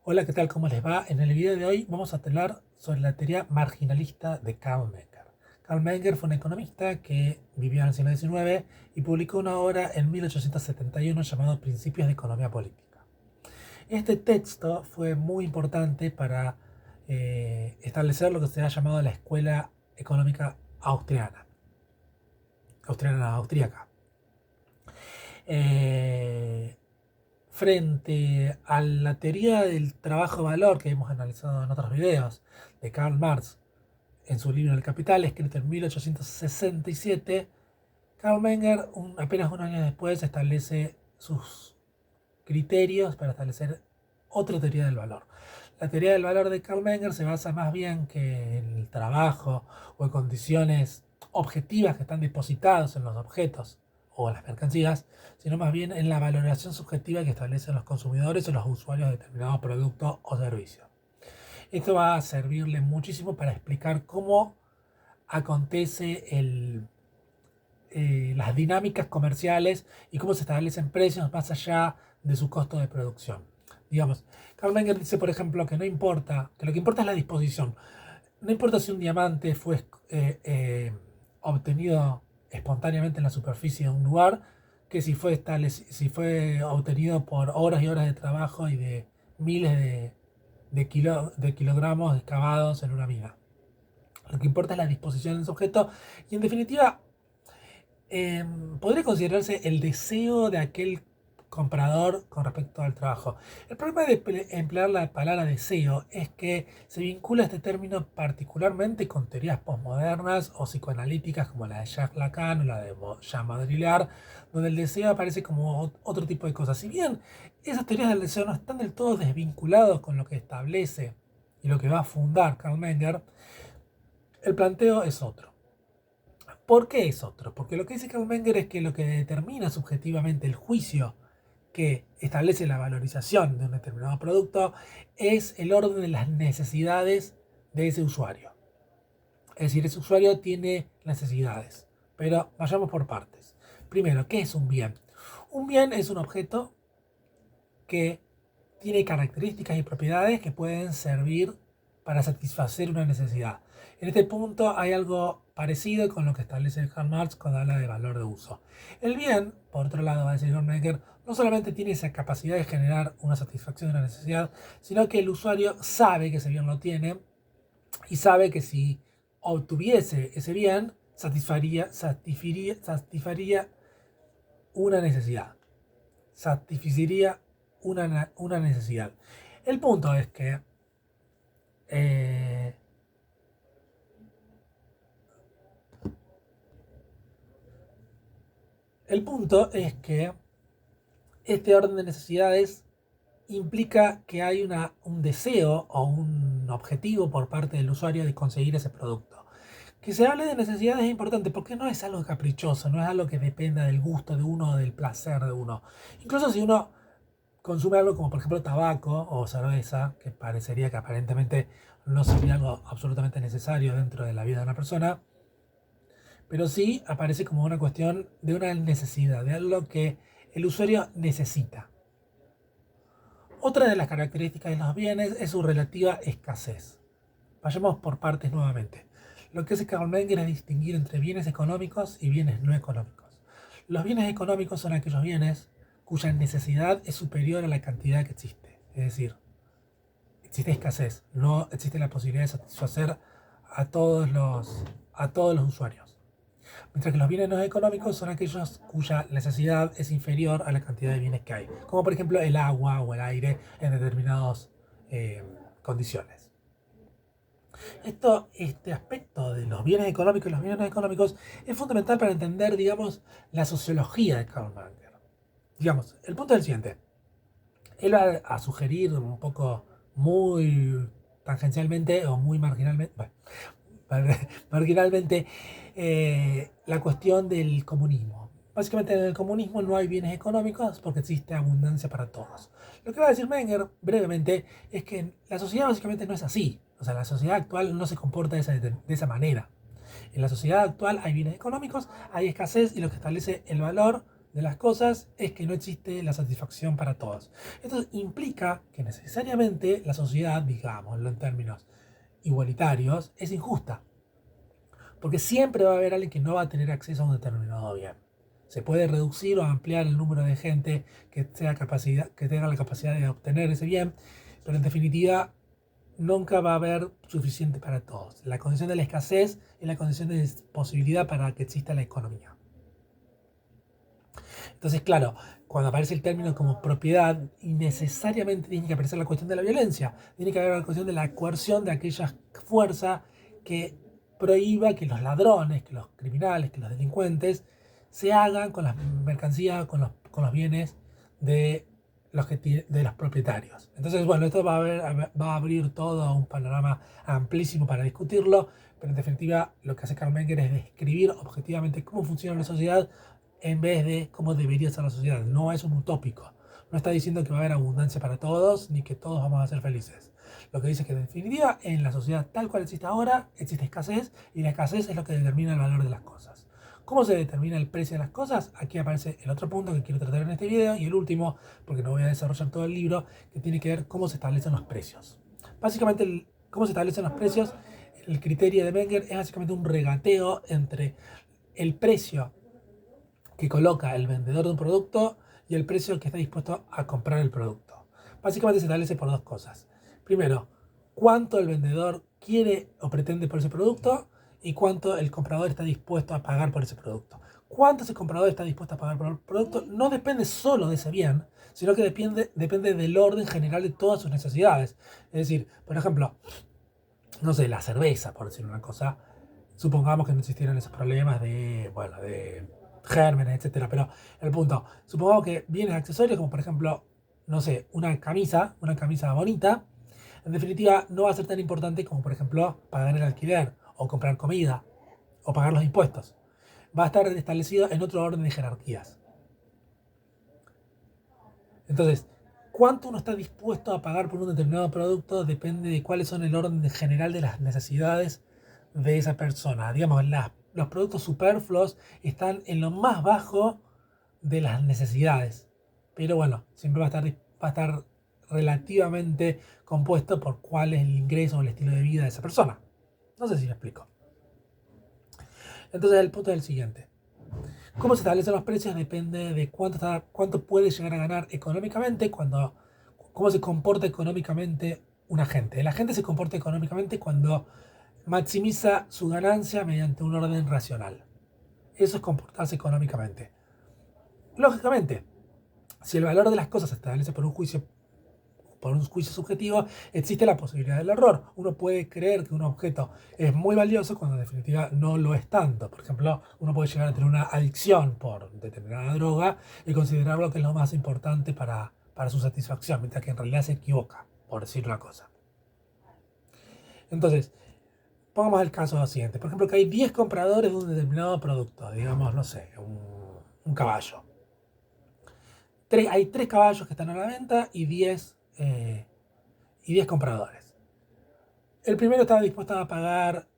Hola, ¿qué tal? ¿Cómo les va? En el video de hoy vamos a hablar sobre la teoría marginalista de Karl Menger. Karl Menger fue un economista que vivió en el siglo XIX y publicó una obra en 1871 llamado Principios de Economía Política. Este texto fue muy importante para establecer lo que se ha llamado la escuela económica austríaca. Eh, Frente a la teoría del trabajo-valor que hemos analizado en otros videos de Karl Marx en su libro El Capital, escrito en 1867, Karl Menger, apenas un año después, establece sus criterios para establecer otra teoría del valor. La teoría del valor de Karl Menger se basa más bien que en el trabajo o en condiciones objetivas que están depositadas en los objetos o en las mercancías, sino más bien en la valoración subjetiva que establecen los consumidores o los usuarios de determinado producto o servicio. Esto va a servirle muchísimo para explicar cómo acontece las dinámicas comerciales y cómo se establecen precios más allá de su costo de producción. Digamos, Karl Menger dice, por ejemplo, que no importa, que lo que importa es la disposición. No importa si un diamante fue obtenido espontáneamente en la superficie de un lugar, que si fue obtenido por horas y horas de trabajo y de miles de kilogramos excavados en una mina. Lo que importa es la disposición del sujeto y en definitiva podría considerarse el deseo de aquel comprador con respecto al trabajo. El problema de emplear la palabra deseo es que se vincula este término particularmente con teorías postmodernas o psicoanalíticas como la de Jacques Lacan o la de Jean Baudrillard, donde el deseo aparece como otro tipo de cosas. Si bien esas teorías del deseo no están del todo desvinculados con lo que establece y lo que va a fundar Karl Menger, el planteo es otro. ¿Por qué es otro? Porque lo que dice Karl Menger es que lo que determina subjetivamente el juicio que establece la valorización de un determinado producto es el orden de las necesidades de ese usuario. Es decir, ese usuario tiene necesidades. Pero vayamos por partes. Primero, ¿qué es un bien? Un bien es un objeto que tiene características y propiedades que pueden servir para satisfacer una necesidad. En este punto hay algo parecido con lo que establece Karl Marx cuando habla de valor de uso. El bien, por otro lado, va a decir Karl Menger, no solamente tiene esa capacidad de generar una satisfacción de una necesidad, sino que el usuario sabe que ese bien lo tiene y sabe que si obtuviese ese bien, satisfaría una necesidad. Satisfacería una necesidad. El punto es que eh, el punto es que este orden de necesidades implica que hay un deseo o un objetivo por parte del usuario de conseguir ese producto. Que se hable de necesidades es importante porque no es algo caprichoso, no es algo que dependa del gusto de uno o del placer de uno. Incluso si uno consume algo como por ejemplo tabaco o cerveza, que parecería que aparentemente no sería algo absolutamente necesario dentro de la vida de una persona, pero sí aparece como una cuestión de una necesidad, de algo que el usuario necesita. Otra de las características de los bienes es su relativa escasez. Vayamos por partes nuevamente. Lo que hace Karl Menger es distinguir entre bienes económicos y bienes no económicos. Los bienes económicos son aquellos bienes cuya necesidad es superior a la cantidad que existe. Es decir, existe escasez, no existe la posibilidad de satisfacer a todos los usuarios. Mientras que los bienes no económicos son aquellos cuya necesidad es inferior a la cantidad de bienes que hay, como por ejemplo el agua o el aire en determinadas condiciones. Este aspecto de los bienes económicos y los bienes no económicos es fundamental para entender, digamos, la sociología de Karl Menger. Digamos, el punto es el siguiente. Él va a sugerir un poco muy tangencialmente o muy marginalmente, bueno, marginalmente la cuestión del comunismo. Básicamente en el comunismo no hay bienes económicos porque existe abundancia para todos. Lo que va a decir Menger brevemente es que la sociedad básicamente no es así. O sea, la sociedad actual no se comporta de esa manera. En la sociedad actual hay bienes económicos, hay escasez y lo que establece el valor de las cosas es que no existe la satisfacción para todos. Esto implica que necesariamente la sociedad, digámoslo en términos igualitarios, es injusta. Porque siempre va a haber alguien que no va a tener acceso a un determinado bien. Se puede reducir o ampliar el número de gente que tenga la capacidad de obtener ese bien, pero en definitiva nunca va a haber suficiente para todos. La condición de la escasez es la condición de posibilidad para que exista la economía. Entonces, claro, cuando aparece el término como propiedad, necesariamente tiene que aparecer la cuestión de la violencia, tiene que haber la cuestión de la coerción de aquella fuerza que prohíba que los ladrones, que los criminales, que los delincuentes se hagan con las mercancías, con los bienes de de los propietarios. Entonces, bueno, esto va a abrir todo un panorama amplísimo para discutirlo, pero en definitiva lo que hace Karl Menger es describir objetivamente cómo funciona la sociedad en vez de cómo debería ser la sociedad. No es un utópico. No está diciendo que va a haber abundancia para todos, ni que todos vamos a ser felices. Lo que dice es que en definitiva, en la sociedad tal cual existe ahora, existe escasez, y la escasez es lo que determina el valor de las cosas. ¿Cómo se determina el precio de las cosas? Aquí aparece el otro punto que quiero tratar en este video, y el último, porque no voy a desarrollar todo el libro, que tiene que ver cómo se establecen los precios. Básicamente, cómo se establecen los precios, el criterio de Menger es básicamente un regateo entre el precio que coloca el vendedor de un producto y el precio que está dispuesto a comprar el producto. Básicamente se establece por dos cosas. Primero, cuánto el vendedor quiere o pretende por ese producto y cuánto el comprador está dispuesto a pagar por ese producto. Cuánto ese comprador está dispuesto a pagar por el producto no depende solo de ese bien, sino que depende del orden general de todas sus necesidades. Es decir, por ejemplo, no sé, la cerveza, por decir una cosa, supongamos que no existieran esos problemas de gérmenes, etcétera. Pero el punto, supongamos que bienes accesorios como por ejemplo, no sé, una camisa bonita, en definitiva no va a ser tan importante como por ejemplo pagar el alquiler o comprar comida o pagar los impuestos. Va a estar establecido en otro orden de jerarquías. Entonces, cuánto uno está dispuesto a pagar por un determinado producto depende de cuáles son el orden general de las necesidades de esa persona. Digamos, los productos superfluos están en lo más bajo de las necesidades. Pero bueno, siempre va a estar relativamente compuesto por cuál es el ingreso o el estilo de vida de esa persona. No sé si me explico. Entonces el punto es el siguiente. Cómo se establecen los precios depende de cuánto puede llegar a ganar económicamente, cómo se comporta económicamente un agente. El agente se comporta económicamente cuando maximiza su ganancia mediante un orden racional. Eso es comportarse económicamente. Lógicamente, si el valor de las cosas se establece por un juicio subjetivo, existe la posibilidad del error. Uno puede creer que un objeto es muy valioso cuando en definitiva no lo es tanto. Por ejemplo, uno puede llegar a tener una adicción por determinada droga y considerarlo que es lo más importante para su satisfacción, mientras que en realidad se equivoca, por decir una cosa. Entonces, pongamos el caso siguiente. Por ejemplo, que hay 10 compradores de un determinado producto, digamos, no sé, un caballo. Hay 3 caballos que están a la venta y 10 compradores. El primero estaba dispuesto a pagar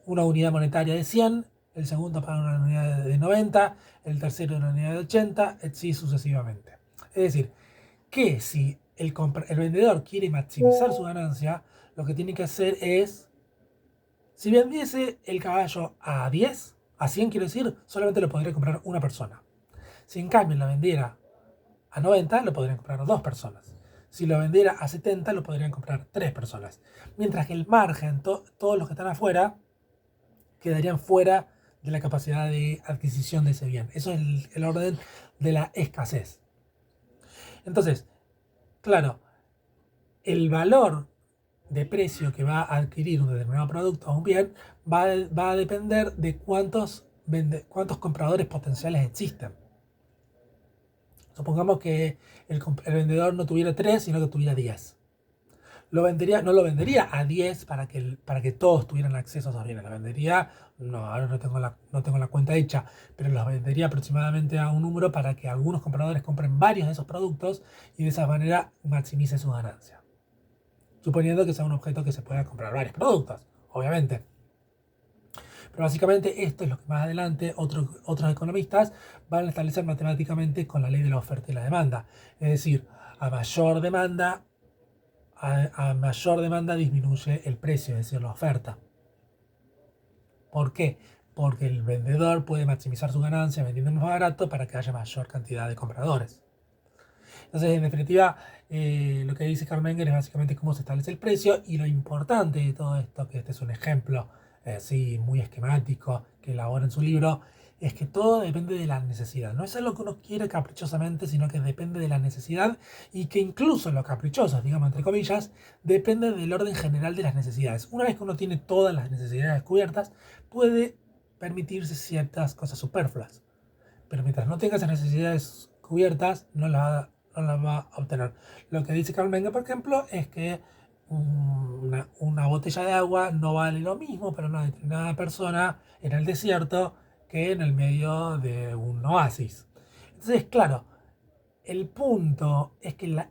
una unidad monetaria de 100, el segundo a pagar una unidad de 90, el tercero una unidad de 80, así sucesivamente. Es decir, que si el vendedor quiere maximizar su ganancia, lo que tiene que hacer es, si vendiese el caballo a 10, a 100 quiero decir, solamente lo podría comprar una persona. Si en cambio lo vendiera a 90, lo podrían comprar 2 personas. Si lo vendiera a 70, lo podrían comprar 3 personas. Mientras que el margen, todos los que están afuera, quedarían fuera de la capacidad de adquisición de ese bien. Eso es el orden de la escasez. Entonces, claro, el valor de precio que va a adquirir un determinado producto o un bien va a depender de cuántos compradores potenciales existen. Supongamos que el vendedor no tuviera 3, sino que tuviera 10. No lo vendería a 10 para que todos tuvieran acceso a esos bienes. Lo vendería, ahora no tengo la cuenta hecha, pero los vendería aproximadamente a un número para que algunos compradores compren varios de esos productos y de esa manera maximice su ganancia. Suponiendo que sea un objeto que se pueda comprar varios productos, obviamente. Pero básicamente esto es lo que más adelante otros economistas van a establecer matemáticamente con la ley de la oferta y la demanda. Es decir, a mayor demanda, a mayor demanda disminuye el precio, es decir, la oferta. ¿Por qué? Porque el vendedor puede maximizar su ganancia vendiendo más barato para que haya mayor cantidad de compradores. Entonces, en definitiva, lo que dice Karl Menger es básicamente cómo se establece el precio y lo importante de todo esto, que este es un ejemplo sí, muy esquemático que elabora en su libro, es que todo depende de la necesidad. No es algo que uno quiere caprichosamente, sino que depende de la necesidad y que incluso lo caprichoso, digamos entre comillas, depende del orden general de las necesidades. Una vez que uno tiene todas las necesidades cubiertas, puede permitirse ciertas cosas superfluas. Pero mientras no tenga esas necesidades cubiertas, no las va a obtener. Lo que dice Carl Menger, por ejemplo, es que una botella de agua no vale lo mismo para una determinada persona en el desierto que en el medio de un oasis. Entonces, claro, el punto es que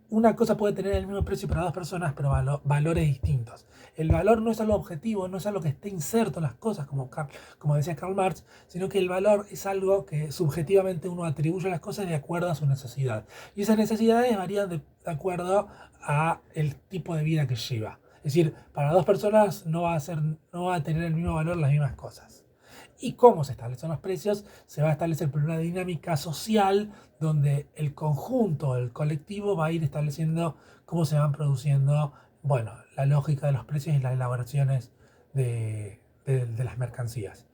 una cosa puede tener el mismo precio para dos personas, pero valores distintos. El valor no es algo objetivo, no es algo que esté inserto en las cosas, como decía Karl Marx, sino que el valor es algo que subjetivamente uno atribuye a las cosas de acuerdo a su necesidad. Y esas necesidades varían de acuerdo a el tipo de vida que lleva. Es decir, para dos personas no va a tener el mismo valor las mismas cosas. ¿Y cómo se establecen los precios? Se va a establecer por una dinámica social donde el conjunto, el colectivo va a ir estableciendo cómo se van produciendo, bueno, la lógica de los precios y las elaboraciones de las mercancías.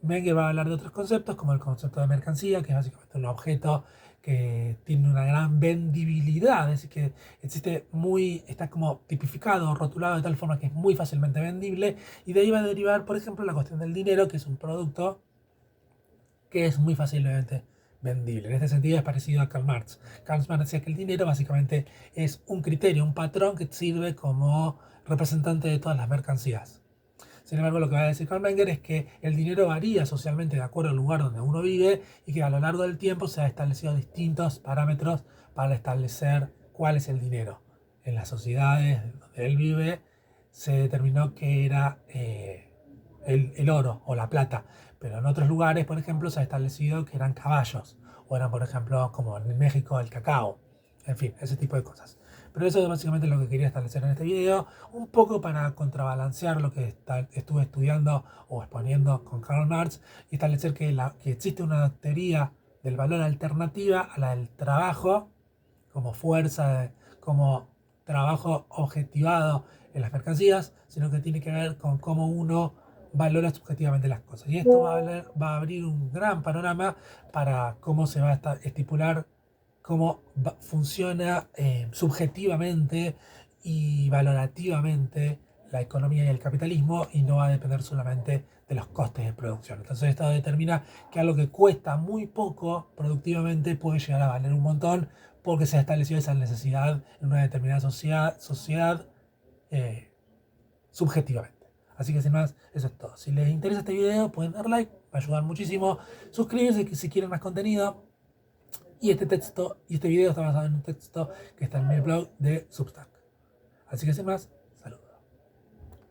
Menger va a hablar de otros conceptos como el concepto de mercancía, que es básicamente un objeto que tiene una gran vendibilidad, es decir, que está como tipificado, rotulado de tal forma que es muy fácilmente vendible, y de ahí va a derivar, por ejemplo, la cuestión del dinero, que es un producto que es muy fácilmente vendible. En este sentido es parecido a Karl Marx. Karl Marx decía que el dinero básicamente es un criterio, un patrón que sirve como representante de todas las mercancías. Sin embargo, lo que va a decir Karl Menger es que el dinero varía socialmente de acuerdo al lugar donde uno vive y que a lo largo del tiempo se han establecido distintos parámetros para establecer cuál es el dinero. En las sociedades donde él vive se determinó que era el oro o la plata, pero en otros lugares, por ejemplo, se ha establecido que eran caballos o eran, por ejemplo, como en México, el cacao. En fin, ese tipo de cosas. Pero eso es básicamente lo que quería establecer en este video, un poco para contrabalancear lo que estuve estudiando o exponiendo con Karl Marx y establecer que existe una teoría del valor alternativa a la del trabajo como fuerza, como trabajo objetivado en las mercancías, sino que tiene que ver con cómo uno valora subjetivamente las cosas. Y esto va a abrir un gran panorama para cómo se va a estipular cómo funciona subjetivamente y valorativamente la economía y el capitalismo y no va a depender solamente de los costes de producción. Entonces esto determina que algo que cuesta muy poco productivamente puede llegar a valer un montón porque se ha establecido esa necesidad en una determinada sociedad subjetivamente. Así que sin más, eso es todo. Si les interesa este video pueden dar like, va a ayudar muchísimo. Suscríbanse si quieren más contenido. Y este video está basado en un texto que está en mi blog de Substack. Así que sin más,